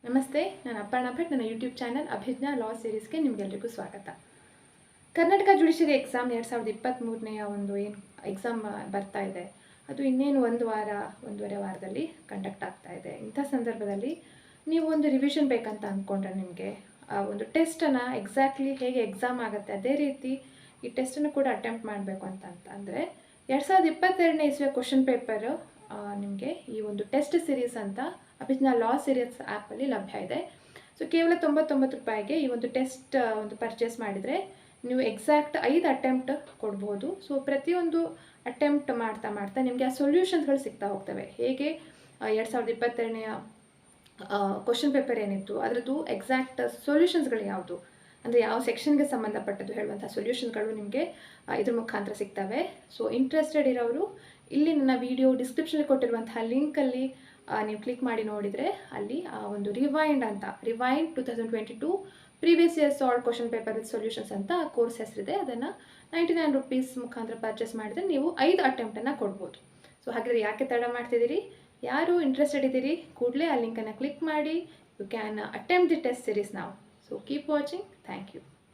ನಮಸ್ತೆ, ನಾನು ಅಪರ್ಣಾ ಭಟ್. ನನ್ನ ಯೂಟ್ಯೂಬ್ ಚಾನಲ್ ಅಭಿಜ್ಞಾ ಲಾ ಸೀರೀಸ್ಗೆ ನಿಮಗೆಲ್ಲರಿಗೂ ಸ್ವಾಗತ. ಕರ್ನಾಟಕ ಜುಡಿಷಿಯರಿ ಎಕ್ಸಾಮ್ 2023ನೇ ಒಂದು ಏನು ಎಕ್ಸಾಮ್ ಬರ್ತಾ ಇದೆ, ಅದು ಇನ್ನೇನು ಒಂದೂವರೆ ವಾರದಲ್ಲಿ ಕಂಡಕ್ಟ್ ಆಗ್ತಾ ಇದೆ. ಇಂಥ ಸಂದರ್ಭದಲ್ಲಿ ನೀವು ಒಂದು ರಿವಿಷನ್ ಬೇಕಂತ ಅಂದ್ಕೊಂಡ್ರೆ ನಿಮಗೆ ಒಂದು ಟೆಸ್ಟನ್ನು ಎಕ್ಸಾಕ್ಟ್ಲಿ ಹೇಗೆ ಎಕ್ಸಾಮ್ ಆಗುತ್ತೆ ಅದೇ ರೀತಿ ಈ ಟೆಸ್ಟನ್ನು ಕೂಡ ಅಟೆಂಪ್ಟ್ ಮಾಡಬೇಕು ಅಂದರೆ 2022ನೇ ಇಸ್ವಿಯ ಕ್ವಶನ್ ಪೇಪರು ನಿಮಗೆ ಈ ಒಂದು ಟೆಸ್ಟ್ ಸೀರೀಸ್ ಅಂತ ಅಭಿಜ್ಞಾ ಲಾ ಸೀರೀಸ್ ಆ್ಯಪಲ್ಲಿ ಲಭ್ಯ ಇದೆ. ಸೊ ಕೇವಲ 99 ರೂಪಾಯಿಗೆ ಈ ಒಂದು ಟೆಸ್ಟ್ ಒಂದು ಪರ್ಚೇಸ್ ಮಾಡಿದರೆ ನೀವು ಎಕ್ಸಾಕ್ಟ್ 5 ಅಟೆಂಪ್ಟ್ ಕೊಡ್ಬೋದು. ಸೊ ಪ್ರತಿಯೊಂದು ಅಟೆಂಪ್ಟ್ ಮಾಡ್ತಾ ನಿಮಗೆ ಆ ಸೊಲ್ಯೂಷನ್ಸ್ಗಳು ಸಿಗ್ತಾ ಹೋಗ್ತವೆ. ಹೇಗೆ 2022ನೇ ಕ್ವಶನ್ ಪೇಪರ್ ಏನಿತ್ತು ಅದರದ್ದು ಎಕ್ಸಾಕ್ಟ್ ಸೊಲ್ಯೂಷನ್ಸ್ಗಳು ಯಾವುದು ಅಂದರೆ ಯಾವ ಸೆಕ್ಷನ್ಗೆ ಸಂಬಂಧಪಟ್ಟದ್ದು ಹೇಳುವಂಥ ಸೊಲ್ಯೂಷನ್ಸ್ಗಳು ನಿಮಗೆ ಇದ್ರ ಮುಖಾಂತರ ಸಿಗ್ತವೆ. ಸೊ ಇಂಟ್ರೆಸ್ಟೆಡ್ ಇರೋರು ಇಲ್ಲಿ ನನ್ನ ವಿಡಿಯೋ ಡಿಸ್ಕ್ರಿಪ್ಷನಲ್ಲಿ ಕೊಟ್ಟಿರುವಂತಹ ಲಿಂಕಲ್ಲಿ ನೀವು ಕ್ಲಿಕ್ ಮಾಡಿ ನೋಡಿದರೆ ಅಲ್ಲಿ ಒಂದು rewind 2022 previous year solve question paper with solutions ಅಂತ ಕೋರ್ಸ್ ಹೆಸರಿದೆ. ಅದನ್ನು 99 ರೂಪೀಸ್ ಮುಖಾಂತರ ಪರ್ಚೇಸ್ ಮಾಡಿದರೆ ನೀವು 5 ಅಟೆಂಪ್ಟನ್ನು ಕೊಡ್ಬೋದು. ಸೊ ಹಾಗಾದರೆ ಯಾಕೆ ತಡ ಮಾಡ್ತಿದ್ದೀರಿ? ಯಾರು ಇಂಟ್ರೆಸ್ಟೆಡ್ ಇದ್ದೀರಿ ಕೂಡಲೇ ಆ ಲಿಂಕನ್ನು ಕ್ಲಿಕ್ ಮಾಡಿ. You can attempt the test series ನಾವು. So keep watching. Thank you.